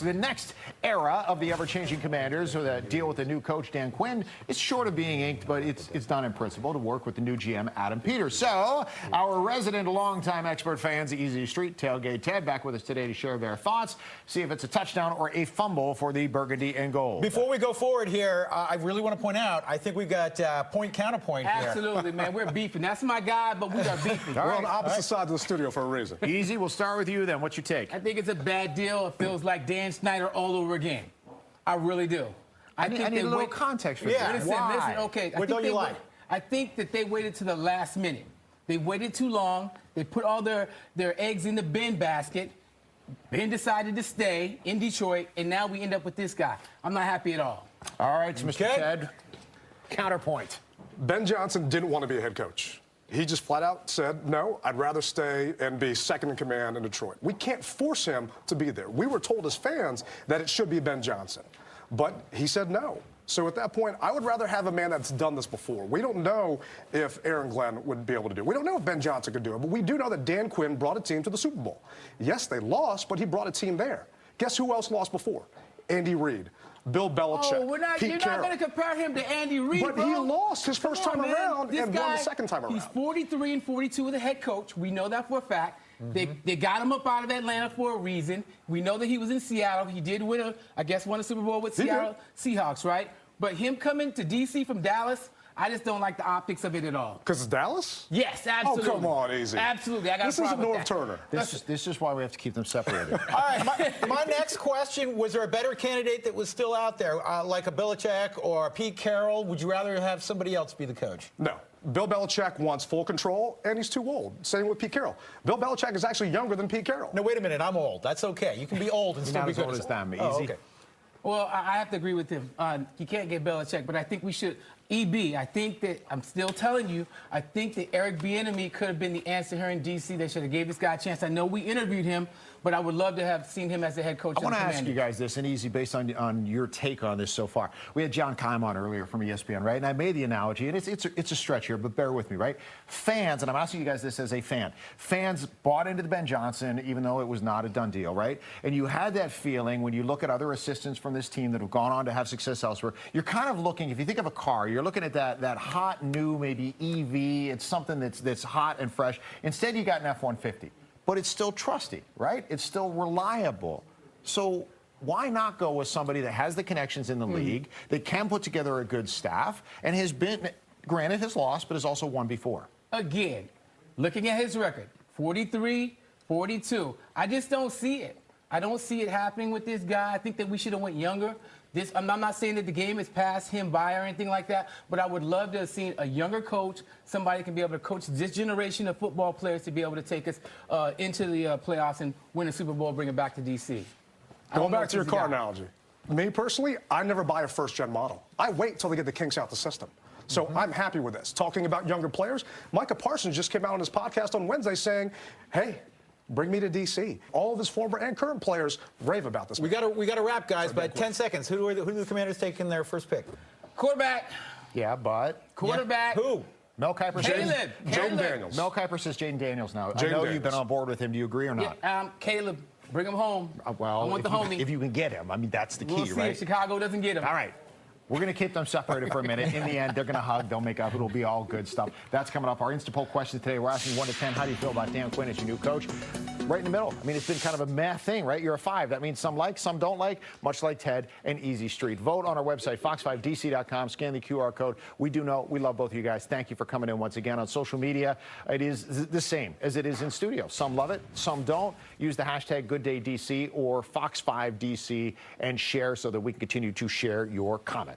The next era of the ever-changing Commanders, that deal with the new coach Dan Quinn, is short of being inked, but it's done in principle to work with the new GM Adam Peters. So, our resident longtime expert fans, Easy Street Tailgate Ted, back with us today to share their thoughts, see if it's a touchdown or a fumble for the burgundy and gold. Before we go forward here, I really want to point out, I think we've got point counterpoint here. Absolutely, man. We're beefing. That's my guy, but we are beefing. We're on the opposite sides of the studio for a reason. Easy, we'll start with you then. What's your take? I think it's a bad deal. It feels like Dan Snyder all over again. I really do. I need a little context for Yeah, this. Listen, okay. What don't you like? I think that they waited to the last minute. They waited too long. They put all their eggs in the Ben basket. Ben decided to stay in Detroit, and now we end up with this guy. I'm not happy at all. All right, so Mr. Ted, counterpoint. Ben Johnson didn't want to be a head coach. He just flat out said, no, I'd rather stay and be second in command in Detroit. We can't force him to be there. We were told as fans that it should be Ben Johnson. But he said no. So at that point, I would rather have a man that's done this before. We don't know if Aaron Glenn would be able to do it. We don't know if Ben Johnson could do it. But we do know that Dan Quinn brought a team to the Super Bowl. Yes, they lost, but he brought a team there. Guess who else lost before? Andy Reid. Bill Belichick, Oh, you're not going to compare him to Andy Reid, But he lost his first time around and won the second time around. He's 43 and 42 as a head coach. We know that for a fact. They got him up out of Atlanta for a reason. We know that he was in Seattle. He did win won a Super Bowl with Seattle Seahawks, right? But him coming to D.C. from Dallas, I just don't like the optics of it at all. Because it's Dallas? Yes, absolutely. Oh, come on, Easy. Absolutely. I got this a isn't problem Norv with that. Turner. This is why we have to keep them separated. All right, my next question, was there a better candidate that was still out there, like a Belichick or a Pete Carroll? Would you rather have somebody else be the coach? No. Bill Belichick wants full control, and he's too old. Same with Pete Carroll. Bill Belichick is actually younger than Pete Carroll. No, wait a minute. I'm old. That's okay. You can be old and You're still not be as good. old as them. Easy. Oh, okay. Well, I have to agree with him. You can't get Belichick, but I think we should. EB, I think that, I'm still telling you, I think that Eric Bieniemy could have been the answer here in D.C. They should have gave this guy a chance. I know we interviewed him, but I would love to have seen him as the head coach. I want to ask you guys this, and Easy, based on your take on this so far. We had John Keim on earlier from ESPN, right? And I made the analogy, and it's a stretch here, but bear with me, right? Fans, and I'm asking you guys this as a fan, fans bought into the Ben Johnson, even though it was not a done deal, right? And you had that feeling when you look at other assistants from this team that have gone on to have success elsewhere. You're kind of looking, if you think of a car, you're looking at that hot new maybe EV. It's something that's hot and fresh. Instead, you got an F-150. But it's still trusty, right? It's still reliable. So why not go with somebody that has the connections in the league, that can put together a good staff, and has been, granted, has lost, but has also won before? Again, looking at his record, 43, 42. I just don't see it. I don't see it happening with this guy. I think that we should have went younger. I'm not saying that the game has passed him by or anything like that, but I would love to have seen a younger coach, somebody can be able to coach this generation of football players to be able to take us into the playoffs and win a Super Bowl, bring it back to D.C. Going back to your car analogy, me personally, I never buy a first-gen model. I wait till they get the kinks out the system. So I'm happy with this. Talking about younger players, Micah Parsons just came out on his podcast on Wednesday saying, hey, bring me to D.C. All of his former and current players rave about this. We got to wrap, guys, but 10 seconds. Who do the Commanders take in their first pick? Quarterback. Yeah, but... Quarterback. Yeah. Who? Mel Kiper Caleb. says... Jaden Daniels. Mel Kiper says Jaden Daniels now. Jaden I know Daniels. you've been on board with him. Do you agree or not? Yeah, Caleb, bring him home. Well, I want the homie. If you can get him. I mean, that's the key, We'll see right? if Chicago doesn't get him. All right. We're going to keep them separated for a minute. In the end, they're going to hug. They'll make up. It'll be all good stuff. That's coming up. Our Insta poll question today, we're asking 1 to 10, how do you feel about Dan Quinn as your new coach? Right in the middle. I mean, it's been kind of a meh thing, right? You're a 5. That means some like, some don't like, much like Ted and Easy Street. Vote on our website, fox5dc.com. Scan the QR code. We do know we love both of you guys. Thank you for coming in once again. On social media, it is the same as it is in studio. Some love it, some don't. Use the hashtag GoodDayDC or Fox5DC and share so that we can continue to share your comments.